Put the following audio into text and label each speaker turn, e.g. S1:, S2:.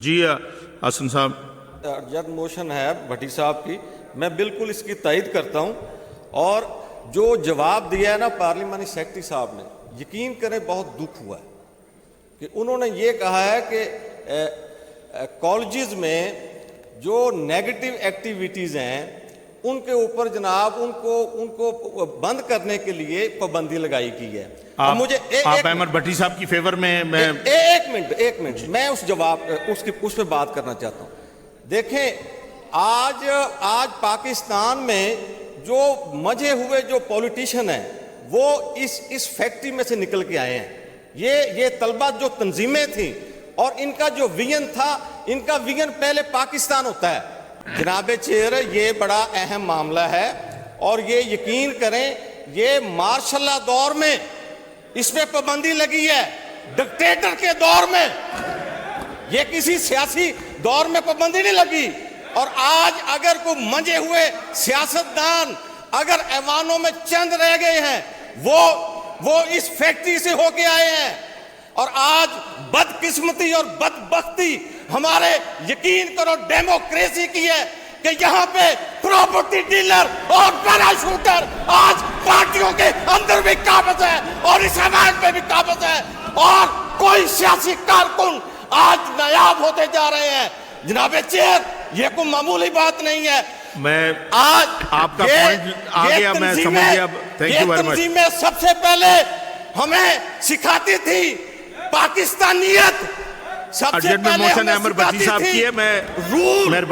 S1: جی حسن صاحب،
S2: urgent motion ہے بھٹی صاحب کی، میں بالکل اس کی تائید کرتا ہوں، اور جو جواب دیا ہے نا پارلیمانی سیکرٹری صاحب نے، یقین کریں بہت دکھ ہوا ہے کہ انہوں نے یہ کہا ہے کہ کالجز میں جو نیگیٹو ایکٹیویٹیز ہیں ان کے اوپر جناب ان کو بند کرنے کے لیے پابندی لگائی کی ہے۔
S1: مجھے آپ احمد بھٹی صاحب کی فیور میں
S2: ایک منٹ میں اس پہ بات کرنا چاہتا ہوں۔ دیکھیں آج پاکستان میں جو مجھے ہوئے جو پولیٹیشن ہیں وہ اس فیکٹری میں سے نکل کے آئے ہیں۔ یہ طلبہ جو تنظیمیں تھیں اور ان کا جو ویژن تھا، ان کا ویژن پہلے پاکستان ہوتا ہے۔ جناب چیئر، یہ بڑا اہم معاملہ ہے اور یہ یقین کریں یہ مارشل لا دور میں اس پہ پابندی لگی ہے، ڈکٹیٹر کے دور میں، یہ کسی سیاسی دور میں پابندی نہیں لگی۔ اور آج اگر کوئی منجے ہوئے سیاستدان اگر ایوانوں میں چند رہ گئے ہیں وہ اس فیکٹری سے ہو کے آئے ہیں، اور آج بدقسمتی اور بدبختی ہمارے یقین کرو ڈیموکریسی کی ہے کہ یہاں پہ پراپرٹی ڈیلر اور پیراشوٹر آج پارٹیوں کے اندر بھی قابض ہے اور اس حمایت پہ بھی قابض ہے، اور کوئی سیاسی کارکن آج نایاب ہوتے جا رہے ہیں۔ جناب چیئر، یہ کوئی معمولی بات نہیں ہے۔
S1: میں
S2: آج
S1: آپ کا پوائنٹ آ گیا، میں سمجھ گیا، تھینک یو ویری مچ۔
S2: تنظیمیں سب سے پہلے ہمیں سکھاتی تھی پاکستانیت، سب سے
S1: ارجنٹ
S2: پہلے
S1: موشن
S2: ہمیں
S1: احمد بھٹی
S2: سکھاتی
S1: صاحب
S2: تھی
S1: کی ہے، میں
S2: رول